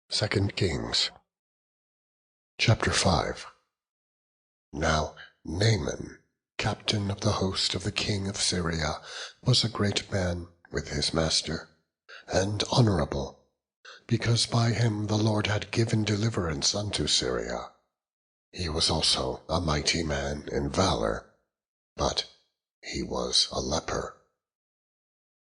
2 Kings, chapter 5. Now Naaman, captain of the host of the king of Syria, was a great man with his master, and honorable, because by him the Lord had given deliverance unto Syria. He was also a mighty man in valor, but he was a leper.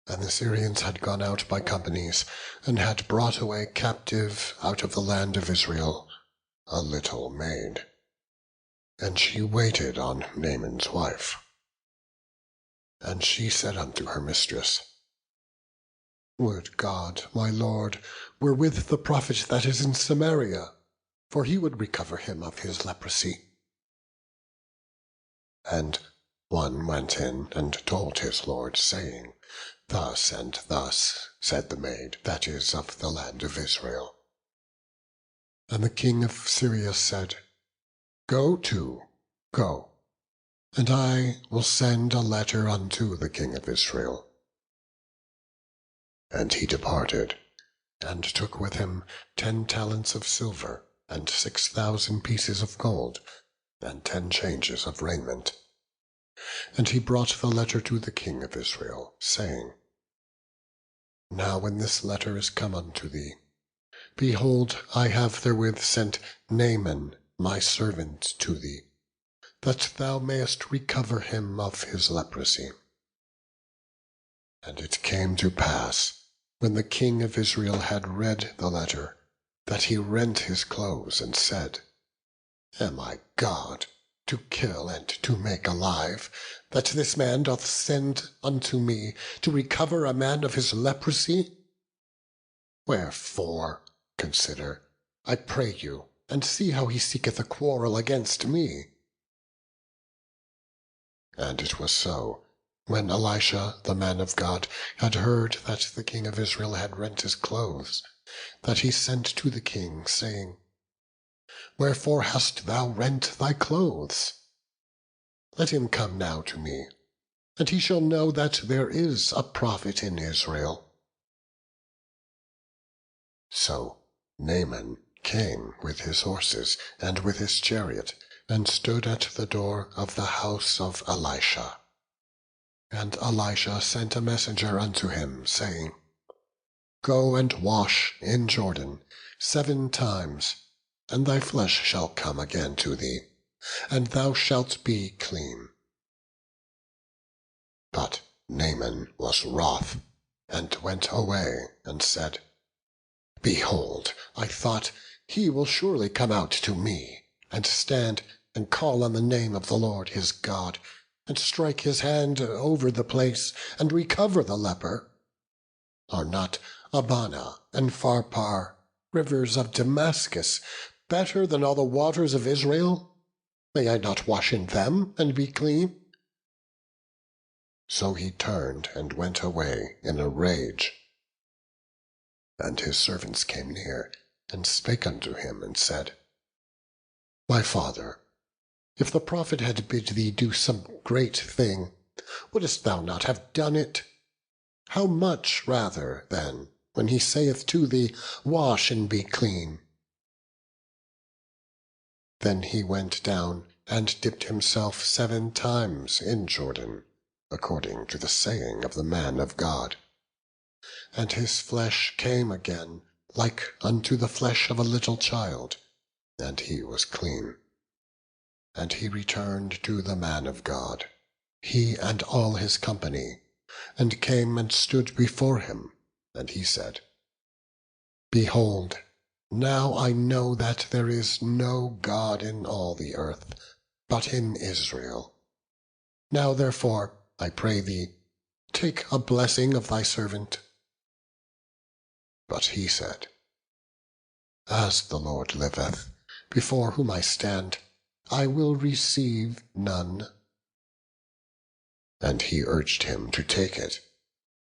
And the Syrians had gone out by companies, and had brought away captive out of the land of Israel a little maid. And she waited on Naaman's wife. And she said unto her mistress, Would God, my lord, were with the prophet that is in Samaria, for he would recover him of his leprosy. And one went in and told his lord, saying, Thus and thus said the maid that is of the land of Israel. And the king of Syria said, Go, and I will send a letter unto the king of Israel. And he departed, and took with him 10 talents of silver, and 6,000 pieces of gold, and 10 changes of raiment. And he brought the letter to the king of Israel, saying, Now when this letter is come unto thee, behold, I have therewith sent Naaman my servant to thee, that thou mayest recover him of his leprosy. And it came to pass, when the king of Israel had read the letter, that he rent his clothes, and said, Am I God, to kill and to make alive, that this man doth send unto me to recover a man of his leprosy? Wherefore, consider, I pray you, and see how he seeketh a quarrel against me. And it was so, when Elisha the man of God had heard that the king of Israel had rent his clothes, that he sent to the king, saying, Wherefore hast thou rent thy clothes? Let him come now to me, and he shall know that there is a prophet in Israel. So Naaman came with his horses and with his chariot, and stood at the door of the house of Elisha. And Elisha sent a messenger unto him, saying, Go and wash in Jordan 7 times, and thy flesh shall come again to thee, and thou shalt be clean. But Naaman was wroth, and went away, and said, Behold, I thought, he will surely come out to me, and stand and call on the name of the Lord his God, and strike his hand over the place, and recover the leper. Are not Abana and Pharpar, rivers of Damascus, better than all the waters of Israel? May I not wash in them, and be clean? So he turned and went away in a rage. And his servants came near, and spake unto him, and said, My father, if the prophet had bid thee do some great thing, wouldest thou not have done it? How much rather, then, when he saith to thee, Wash and be clean? Then he went down, and dipped himself 7 times in Jordan, according to the saying of the man of God. And his flesh came again like unto the flesh of a little child, and he was clean. And he returned to the man of God, he and all his company, and came and stood before him. And he said, Behold, now I know that there is no God in all the earth, but in Israel. Now therefore, I pray thee, take a blessing of thy servant. But he said, As the Lord liveth, before whom I stand, I will receive none. And he urged him to take it,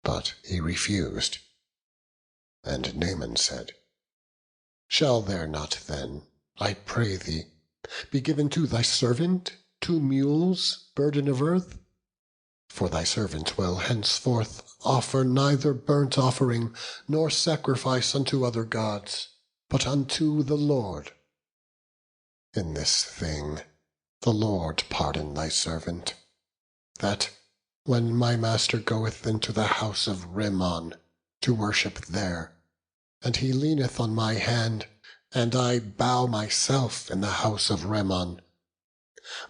but he refused. And Naaman said, Shall there not then, I pray thee, be given to thy servant 2 mules, burden of earth? For thy servant will henceforth offer neither burnt offering nor sacrifice unto other gods, but unto the Lord. In this thing the Lord pardon thy servant, that, when my master goeth into the house of Rimmon to worship there, and he leaneth on my hand, and I bow myself in the house of Rimmon,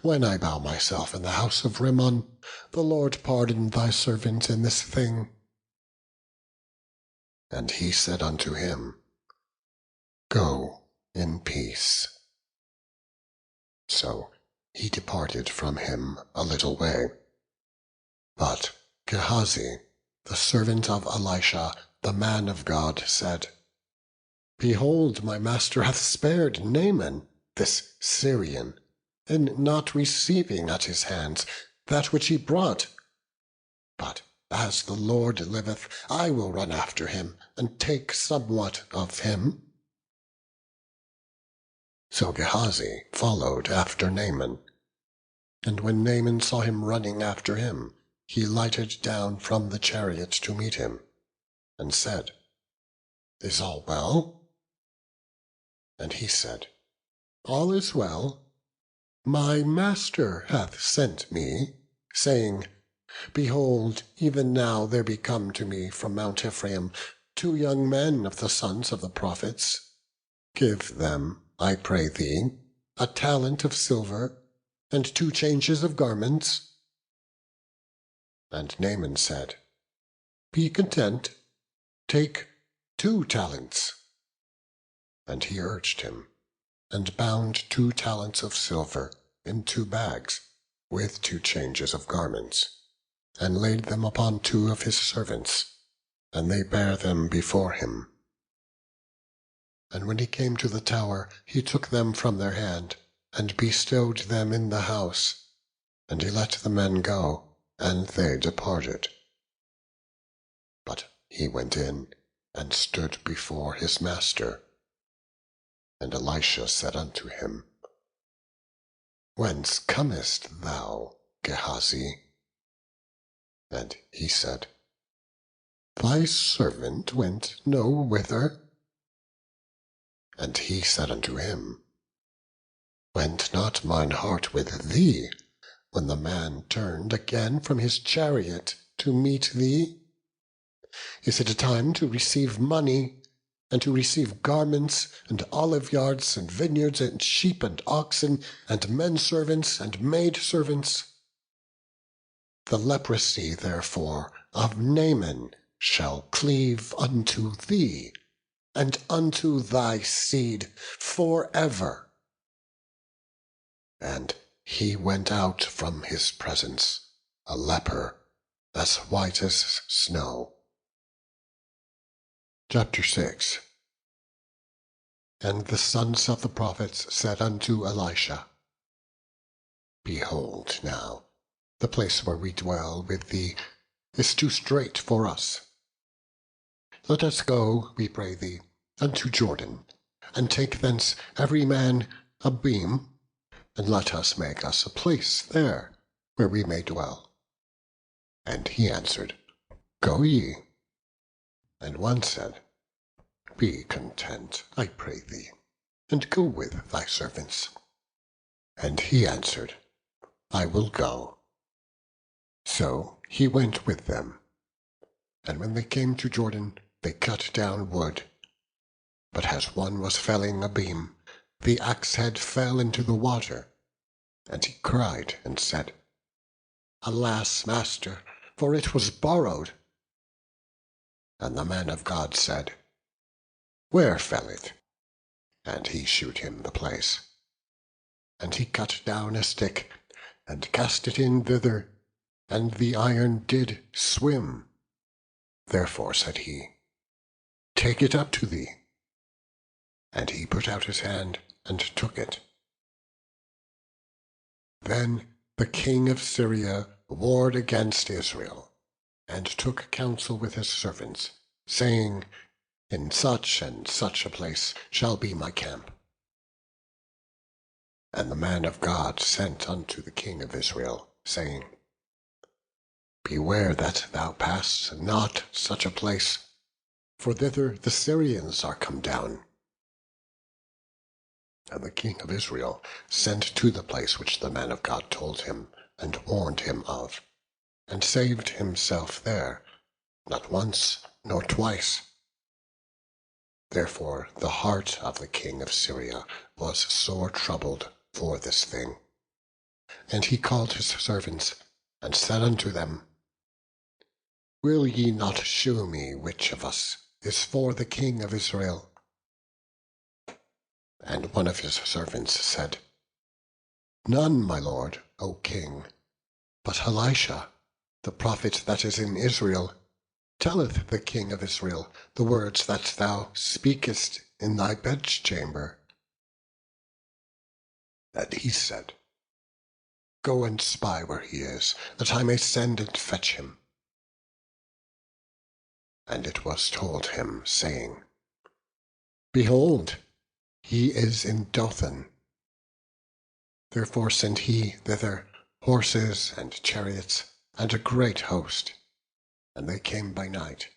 when I bow myself in the house of Rimmon, the Lord pardon thy servant in this thing. And he said unto him, Go in peace. So he departed from him a little way. But Gehazi, the servant of Elisha, the man of God, said, Behold, my master hath spared Naaman, this Syrian, in not receiving at his hands that which he brought. But as the Lord liveth, I will run after him, and take somewhat of him. So Gehazi followed after Naaman. And when Naaman saw him running after him, he lighted down from the chariot to meet him, and said, Is all well? And he said, All is well. My master hath sent me, saying, Behold, even now there be come to me from Mount Ephraim 2 young men of the sons of the prophets. Give them, I pray thee, a talent of silver, and 2 changes of garments. And Naaman said, Be content, take 2 talents. And he urged him, and bound 2 talents of silver in 2 bags, with 2 changes of garments, and laid them upon 2 of his servants, and they bare them before him. And when he came to the tower, he took them from their hand, and bestowed them in the house, and he let the men go, and they departed. But he went in, and stood before his master. And Elisha said unto him, Whence comest thou, Gehazi? And he said, Thy servant went no whither. And he said unto him, Went not mine heart with thee, when the man turned again from his chariot to meet thee? Is it a time to receive money, and to receive garments, and oliveyards, and vineyards, and sheep, and oxen, and men servants, and maid servants? The leprosy, therefore, of Naaman shall cleave unto thee, and unto thy seed forever. And he went out from his presence, a leper, as white as snow. Chapter 6. And the sons of the prophets said unto Elisha, Behold now, the place where we dwell with thee is too strait for us. Let us go, we pray thee, unto Jordan, and take thence every man a beam, and let us make us a place there, where we may dwell. And he answered, Go ye. And one said, Be content, I pray thee, and go with thy servants. And he answered, I will go. So he went with them. And when they came to Jordan, they cut down wood. But as one was felling a beam, the axe head fell into the water. And he cried and said, Alas, master, for it was borrowed. And the man of God said, Where fell it? And he shewed him the place. And he cut down a stick, and cast it in thither, and the iron did swim. Therefore said he, Take it up to thee. And he put out his hand, and took it. Then the king of Syria warred against Israel, and took counsel with his servants, saying, In such and such a place shall be my camp. And the man of God sent unto the king of Israel, saying, Beware that thou pass not such a place, for thither the Syrians are come down. And the king of Israel sent to the place which the man of God told him, and warned him of, and saved himself there, not once nor twice. Therefore the heart of the king of Syria was sore troubled for this thing. And he called his servants, and said unto them, Will ye not shew me which of us is for the king of Israel? And one of his servants said, None, my lord, O king, but Elisha, the prophet that is in Israel, telleth the king of Israel the words that thou speakest in thy bedchamber. And he said, Go and spy where he is, that I may send and fetch him. And it was told him, saying, Behold, he is in Dothan. Therefore sent he thither horses and chariots, and a great host. And they came by night,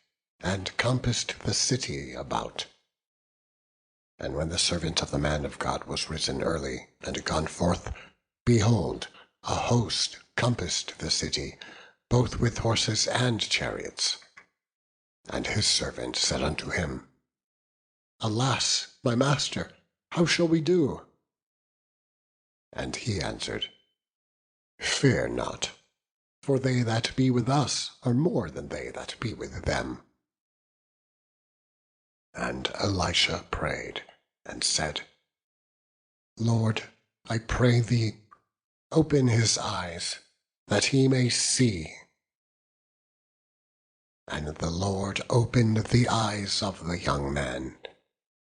and compassed the city about. And when the servant of the man of God was risen early, and gone forth, behold, a host compassed the city, both with horses and chariots. And his servant said unto him, Alas, my master, how shall we do? And he answered, Fear not, for they that be with us are more than they that be with them. And Elisha prayed, and said, Lord, I pray thee, open his eyes, that he may see. And the Lord opened the eyes of the young man,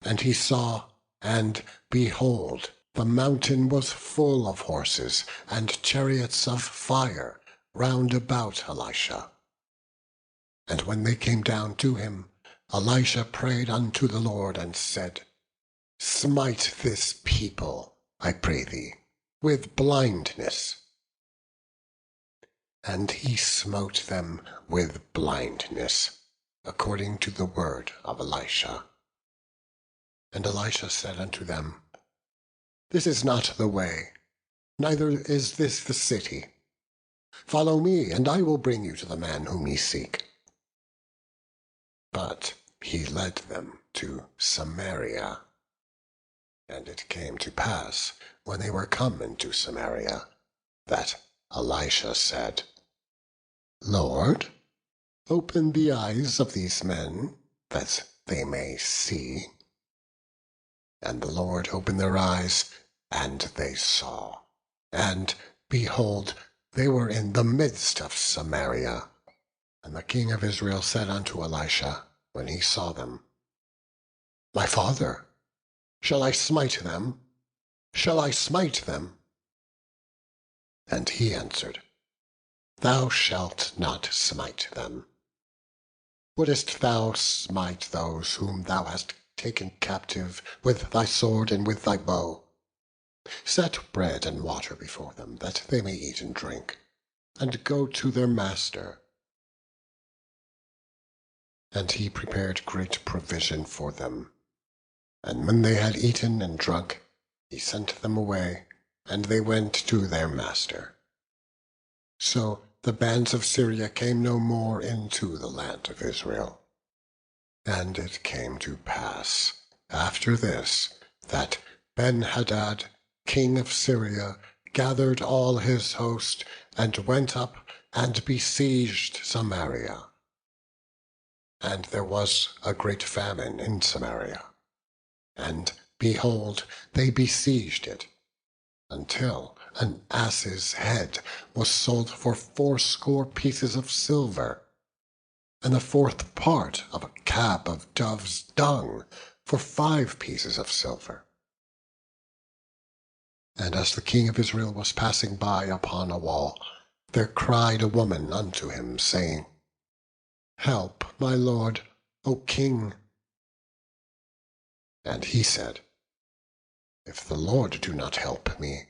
and he saw, and behold, the mountain was full of horses and chariots of fire round about Elisha. And when they came down to him, Elisha prayed unto the Lord, and said, Smite this people, I pray thee, with blindness. And he smote them with blindness, according to the word of Elisha. And Elisha said unto them, This is not the way, neither is this the city. Follow me, and I will bring you to the man whom ye seek. But he led them to Samaria. And it came to pass, when they were come into Samaria, that Elisha said, Lord, open the eyes of these men, that they may see. And the Lord opened their eyes, and they saw. And, behold, they were in the midst of Samaria. And the king of Israel said unto Elisha, when he saw them, My father, shall I smite them? Shall I smite them? And he answered, Thou shalt not smite them. Wouldest thou smite those whom thou hast taken captive with thy sword and with thy bow? Set bread and water before them, that they may eat and drink, and go to their master. And he prepared great provision for them. And when they had eaten and drunk, he sent them away, and they went to their master. So the bands of Syria came no more into the land of Israel. And it came to pass, after this, that Ben-Hadad, king of Syria, gathered all his host, and went up and besieged Samaria. And there was a great famine in Samaria. And, behold, they besieged it, until an ass's head was sold for 80 pieces of silver, and the 4th part of a cab of dove's dung for 5 pieces of silver. And as the king of Israel was passing by upon a wall, there cried a woman unto him, saying, Help, my lord, O king. And he said, If the Lord do not help me,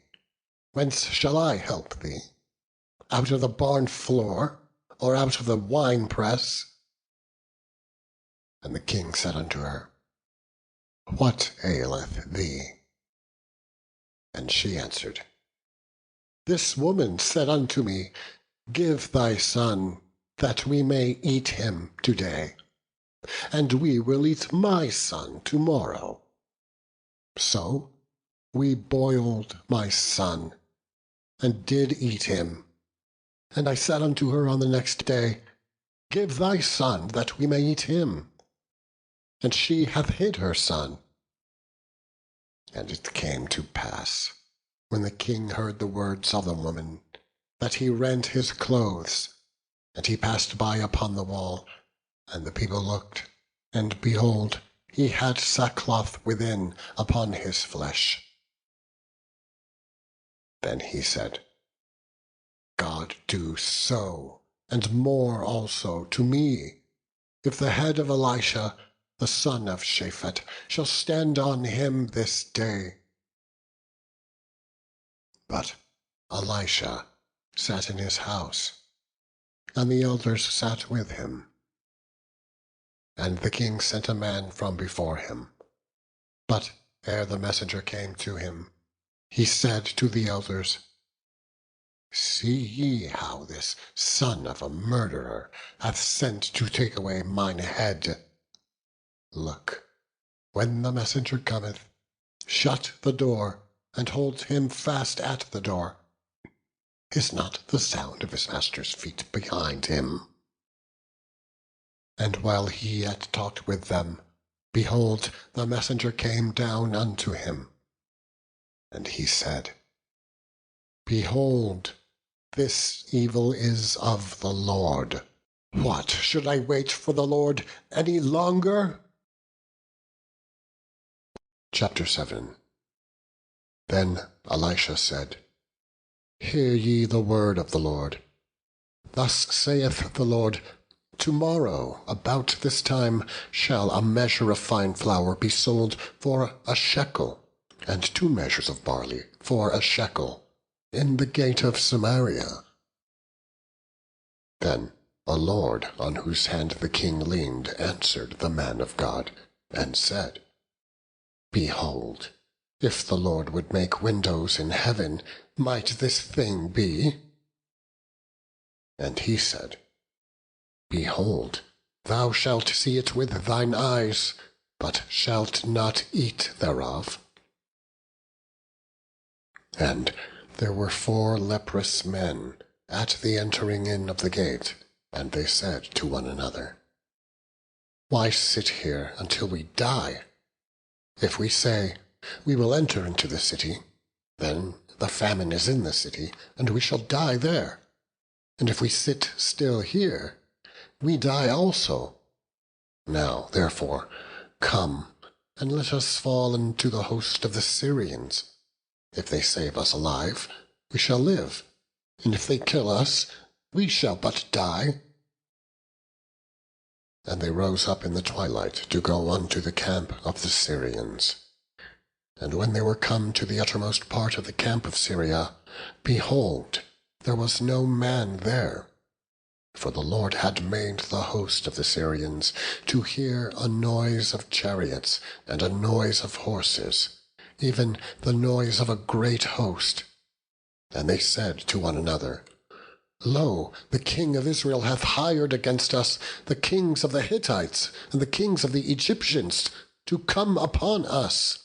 whence shall I help thee? Out of the barn floor, or out of the winepress? And the king said unto her, What aileth thee? And she answered, This woman said unto me, Give thy son, that we may eat him today, and we will eat my son tomorrow. So we boiled my son, and did eat him. And I said unto her on the next day, Give thy son, that we may eat him. And she hath hid her son. And it came to pass, when the king heard the words of the woman, that he rent his clothes, and he passed by upon the wall. And the people looked, and behold, he had sackcloth within upon his flesh. Then he said, God do so, and more also to me, if the head of Elisha, the son of Shaphat, shall stand on him this day. But Elisha sat in his house, and the elders sat with him. And the king sent a man from before him. But ere the messenger came to him, he said to the elders, See ye how this son of a murderer hath sent to take away mine head? Look, when the messenger cometh, shut the door, and hold him fast at the door. Is not the sound of his master's feet behind him? And while he yet talked with them, behold, the messenger came down unto him. And he said, Behold, this evil is of the Lord. What, should I wait for the Lord any longer? Chapter 7. Then Elisha said, Hear ye the word of the Lord. Thus saith the Lord, Tomorrow about this time shall a measure of fine flour be sold for a shekel, and 2 measures of barley for a shekel, in the gate of Samaria. Then a lord, on whose hand the king leaned, answered the man of God, and said, Behold, if the Lord would make windows in heaven, might this thing be? And he said, Behold, thou shalt see it with thine eyes, but shalt not eat thereof. And there were 4 leprous men at the entering in of the gate, and they said to one another, Why sit here until we die? If we say, We will enter into the city, then the famine is in the city, and we shall die there. And if we sit still here, we die also. Now, therefore, come, and let us fall into the host of the Syrians. If they save us alive, we shall live, and if they kill us, we shall but die. And they rose up in the twilight to go unto the camp of the Syrians. And when they were come to the uttermost part of the camp of Syria, behold, there was no man there. For the Lord had made the host of the Syrians to hear a noise of chariots and a noise of horses, even the noise of a great host. And they said to one another, Lo, the king of Israel hath hired against us the kings of the Hittites and the kings of the Egyptians to come upon us.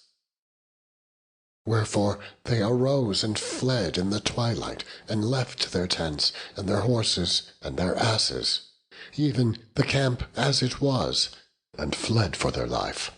Wherefore they arose and fled in the twilight, and left their tents, and their horses, and their asses, even the camp as it was, and fled for their life.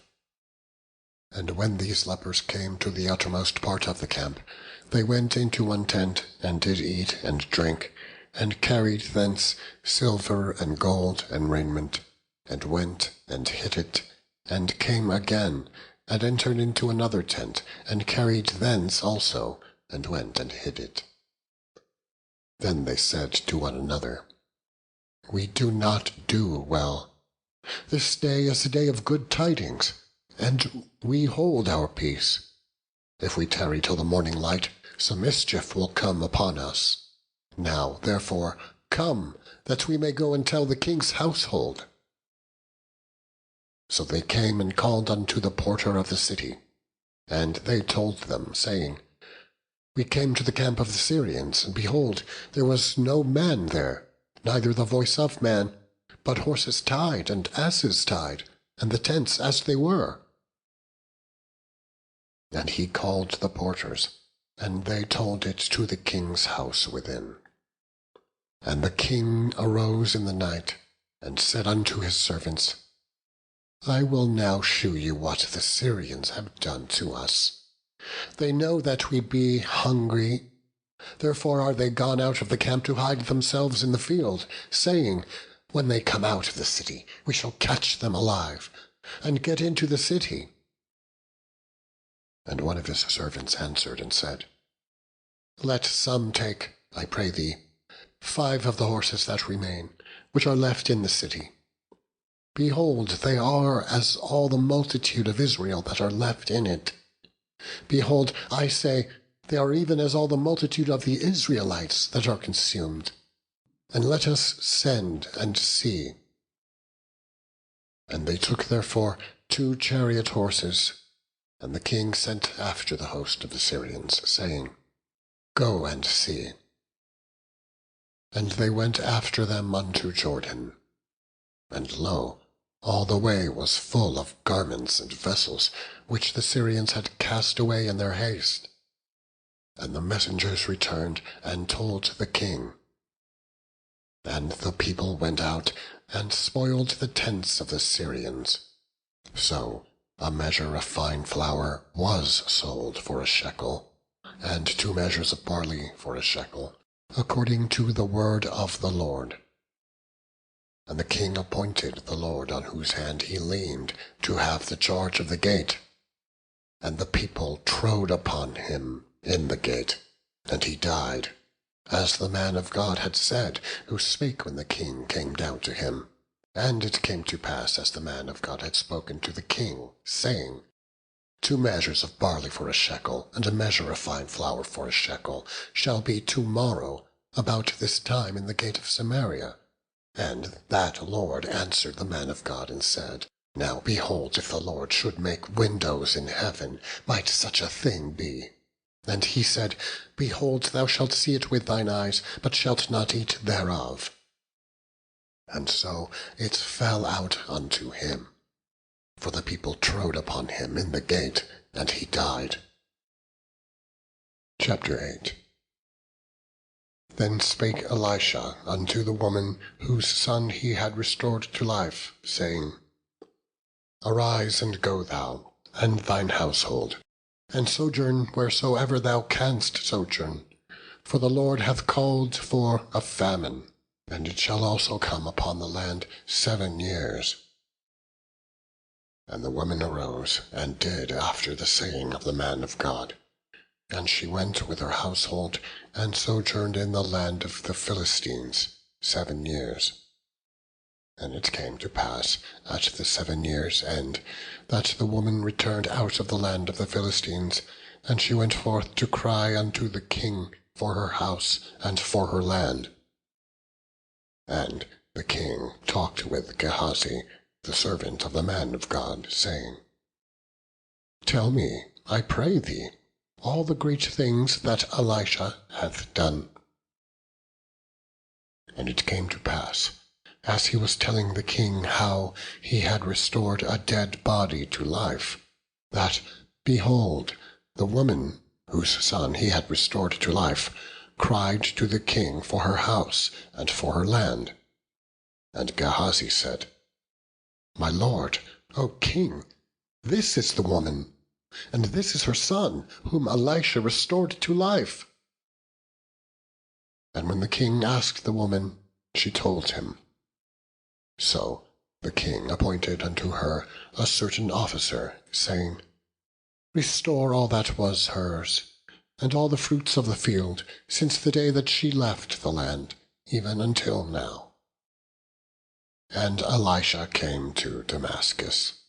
And when these lepers came to the uttermost part of the camp, they went into one tent, and did eat and drink, and carried thence silver and gold and raiment, and went and hid it, and came again, and entered into another tent, and carried thence also, and went and hid it. Then they said to one another, We do not do well. This day is a day of good tidings, and we hold our peace. If we tarry till the morning light, some mischief will come upon us. Now, therefore, come, that we may go and tell the king's household. So they came and called unto the porter of the city, and they told them, saying, We came to the camp of the Syrians, and behold, there was no man there, neither the voice of man, but horses tied and asses tied, and the tents as they were. And he called the porters, and they told it to the king's house within. And the king arose in the night, and said unto his servants, I will now shew you what the Syrians have done to us. They know that we be hungry, therefore are they gone out of the camp to hide themselves in the field, saying, When they come out of the city, we shall catch them alive, and get into the city. And one of his servants answered and said, Let some take, I pray thee, 5 of the horses that remain, which are left in the city. Behold, they are as all the multitude of Israel that are left in it. Behold, I say, they are even as all the multitude of the Israelites that are consumed. And let us send and see. And they took therefore 2 chariot horses, and the king sent after the host of the Syrians, saying, Go and see. And they went after them unto Jordan. And lo, all the way was full of garments and vessels, which the Syrians had cast away in their haste. And the messengers returned and told the king. And the people went out and spoiled the tents of the Syrians. So a measure of fine flour was sold for a shekel, and 2 measures of barley for a shekel, according to the word of the Lord. And the king appointed the Lord on whose hand he leaned to have the charge of the gate. And the people trode upon him in the gate, and he died, as the man of God had said, who spake when the king came down to him. And it came to pass, as the man of God had spoken to the king, saying, 2 measures of barley for a shekel, and a measure of fine flour for a shekel, shall be tomorrow about this time in the gate of Samaria. And that Lord answered the man of God and said, Now behold, if the Lord should make windows in heaven, might such a thing be? And he said, Behold, thou shalt see it with thine eyes, but shalt not eat thereof. And so it fell out unto him. For the people trode upon him in the gate, and he died. Chapter 8. Then spake Elisha unto the woman whose son he had restored to life, saying, Arise and go thou, and thine household, and sojourn wheresoever thou canst sojourn, for the Lord hath called for a famine, and it shall also come upon the land 7 years. And the woman arose, and did after the saying of the man of God. And she went with her household, and sojourned in the land of the Philistines 7 years. And it came to pass at the 7 years' end, that the woman returned out of the land of the Philistines, and she went forth to cry unto the king for her house and for her land. And the king talked with Gehazi, the servant of the man of God, saying, Tell me, I pray thee, all the great things that Elisha hath done. And it came to pass, as he was telling the king how he had restored a dead body to life, that, behold, the woman whose son he had restored to life cried to the king for her house and for her land. And Gehazi said, My lord, O king, this is the woman, and this is her son, whom Elisha restored to life. And when the king asked the woman, she told him. So the king appointed unto her a certain officer, saying, Restore all that was hers, and all the fruits of the field, since the day that she left the land, even until now. And Elisha came to Damascus.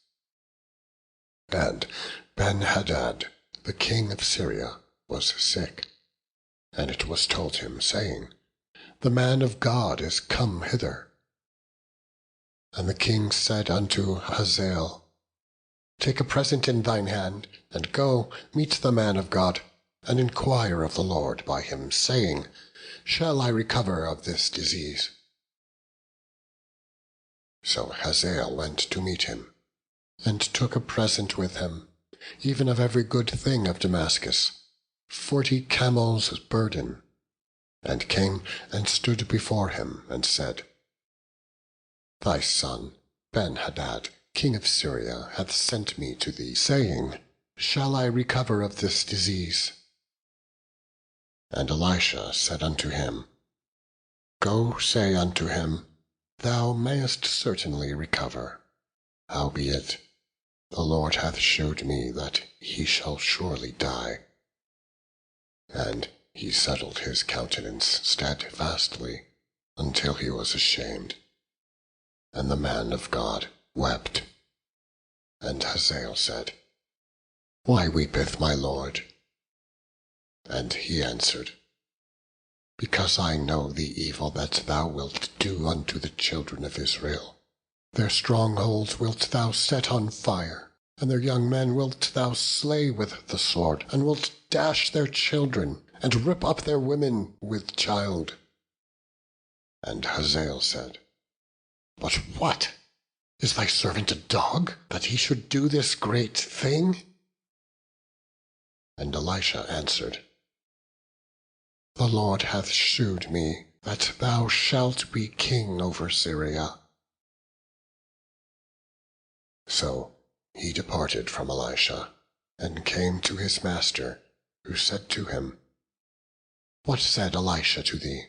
And Ben-Hadad, the king of Syria, was sick. And it was told him, saying, The man of God is come hither. And the king said unto Hazael, Take a present in thine hand, and go meet the man of God, and inquire of the Lord by him, saying, Shall I recover of this disease? So Hazael went to meet him, and took a present with him, even of every good thing of Damascus, 40 camels' burden, and came and stood before him, and said, Thy son Ben-Hadad, king of Syria, hath sent me to thee, saying, Shall I recover of this disease? And Elisha said unto him, Go say unto him, Thou mayest certainly recover. Howbeit, the Lord hath shewed me that he shall surely die. And he settled his countenance steadfastly, until he was ashamed. And the man of God wept. And Hazael said, Why weepeth my lord? And he answered, Because I know the evil that thou wilt do unto the children of Israel. Their strongholds wilt thou set on fire, and their young men wilt thou slay with the sword, and wilt dash their children, and rip up their women with child. And Hazael said, But what? Is thy servant a dog, that he should do this great thing? And Elisha answered, The Lord hath shewed me that thou shalt be king over Syria. So he departed from Elisha, and came to his master, who said to him, What said Elisha to thee?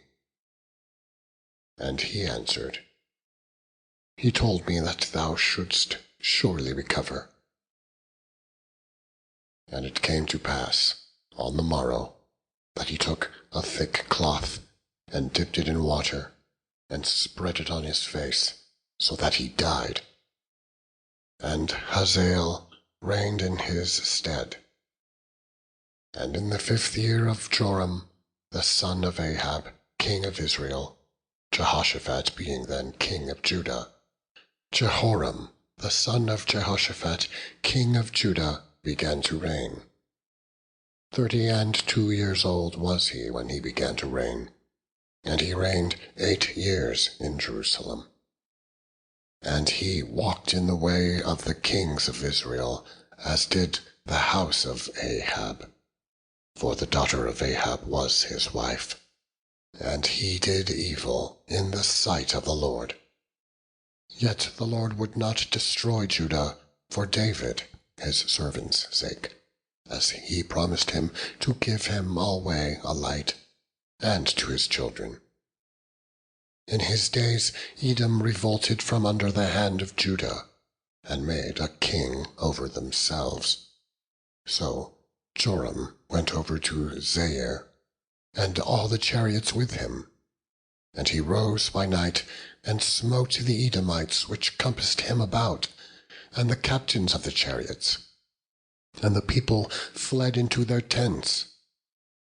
And he answered, He told me that thou shouldst surely recover. And it came to pass on the morrow, that he took a thick cloth, and dipped it in water, and spread it on his face, so that he died. And Hazael reigned in his stead. And in the 5th year of Joram, the son of Ahab, king of Israel, Jehoshaphat being then king of Judah, Jehoram, the son of Jehoshaphat, king of Judah, began to reign. 32 years old was he when he began to reign, and he reigned 8 years in Jerusalem. And he walked in the way of the kings of Israel, as did the house of Ahab. For the daughter of Ahab was his wife. And he did evil in the sight of the Lord. Yet the Lord would not destroy Judah for David, his servant's sake, as he promised him to give him alway a light, and to his children. In his days Edom revolted from under the hand of Judah, and made a king over themselves. So Joram went over to Zair, and all the chariots with him. And he rose by night, and smote the Edomites which compassed him about, and the captains of the chariots. And the people fled into their tents.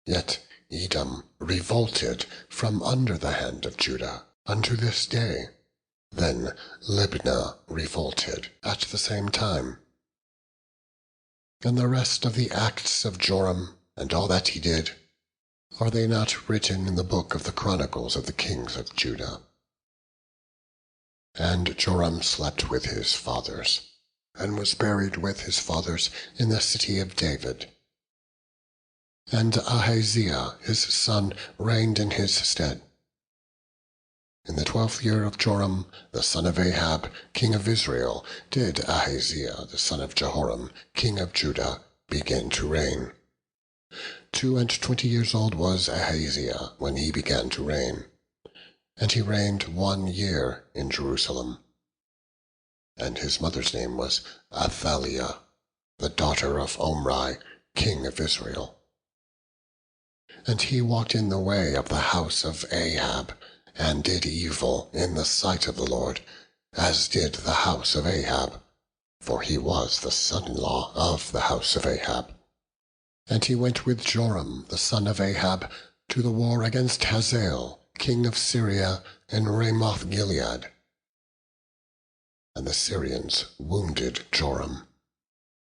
Yet Edom revolted from under the hand of Judah unto this day. Then Libnah revolted at the same time. And the rest of the acts of Joram, and all that he did, are they not written in the book of the Chronicles of the kings of Judah? And Joram slept with his fathers, and was buried with his fathers in the city of David. And Ahaziah his son reigned in his stead. In the 12th year of Joram, the son of Ahab, king of Israel, did Ahaziah the son of Jehoram, king of Judah, begin to reign. 22 years old was Ahaziah when he began to reign, and he reigned 1 year in Jerusalem. And his mother's name was Athaliah, the daughter of Omri, king of Israel. And he walked in the way of the house of Ahab, and did evil in the sight of the Lord, as did the house of Ahab, for he was the son-in-law of the house of Ahab. And he went with Joram the son of Ahab to the war against Hazael, king of Syria, in Ramoth-Gilead. And the Syrians wounded Joram.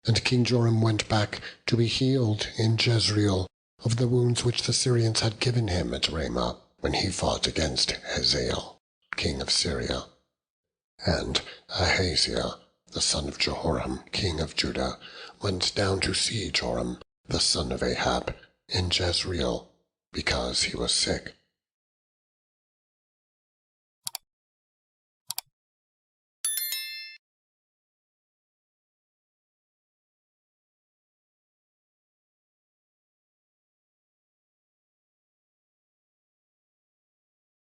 And King Joram went back to be healed in Jezreel, of the wounds which the Syrians had given him at Ramah, when he fought against Hazael, king of Syria. And Ahaziah, the son of Jehoram, king of Judah, went down to see Joram, the son of Ahab, in Jezreel, because he was sick.